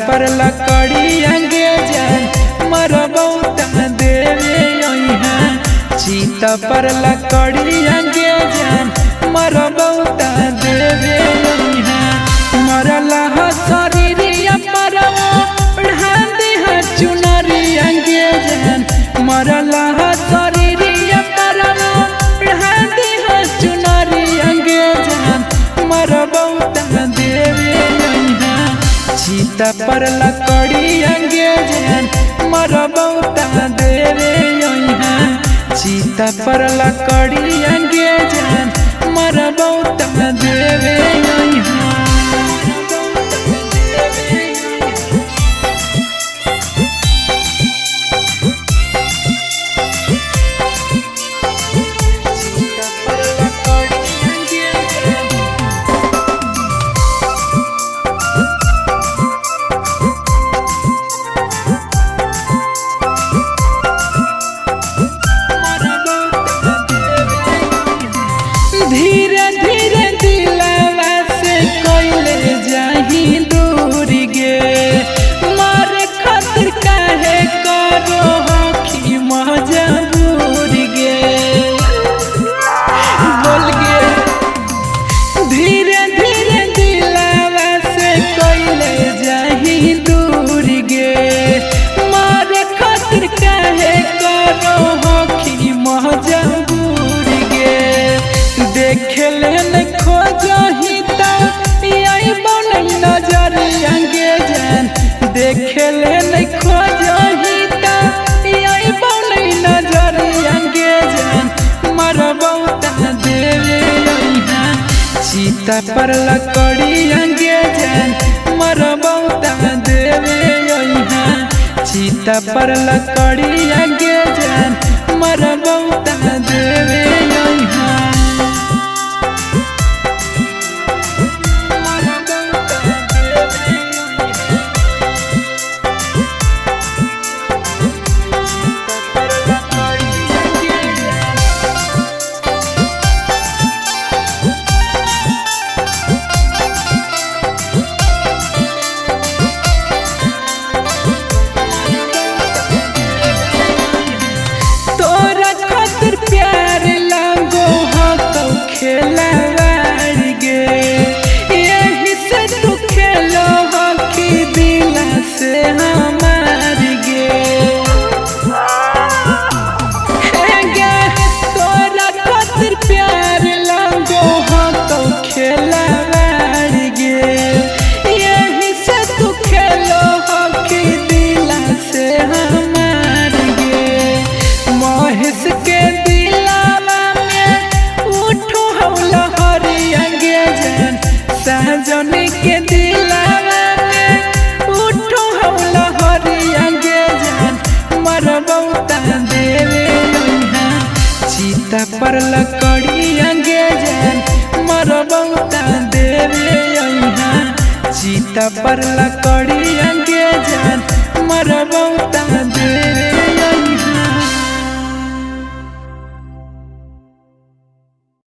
पर लकड़ी अंगेजन मरबौता देवे यहाँ। चीता पर लकड़ी अंगेजन मरबौता देवे यहाँ। मरला शरीरिया परवा बढ़ा दे चुनरी अंगेजन। मरला शरीरिया परवा बढ़ा दे चुनरी अंगेजन मरबौता देवे यहाँ। चीता पर लकड़ी अंगेजन मरबौता देवे यहाँ। चीता पर लकड़ी अंगेजन मरबौता देवे यहाँ। धीरे धीरे दिलवा से कोइले जाही दूर गे। मारे खातिर काहे करो हखी मजबूर गे। बोल गे धीरे धीरे दिलवा से कोइले जाही दूर गे। मारे खातिर काहे करो हखी मजबूर गे। देखले न खोजही बन नजर अंगेजन। देखले न खोजही बन नजर अंगेजन मरबौता देवे यहाँ। चीता पर लकड़ी अंगेजन मरबौता देवे यहाँ। चीता पर लकड़ी अंगेजन मरबौता देवे यहाँ। सहजनी के दिलवा में उठो हौला हरी अंगेजन मरबौता देवे यहाँ। चीता पर लकड़ी अंगेजन मरबौता देवे यहाँ। चीता पर लकड़ी अंगेजन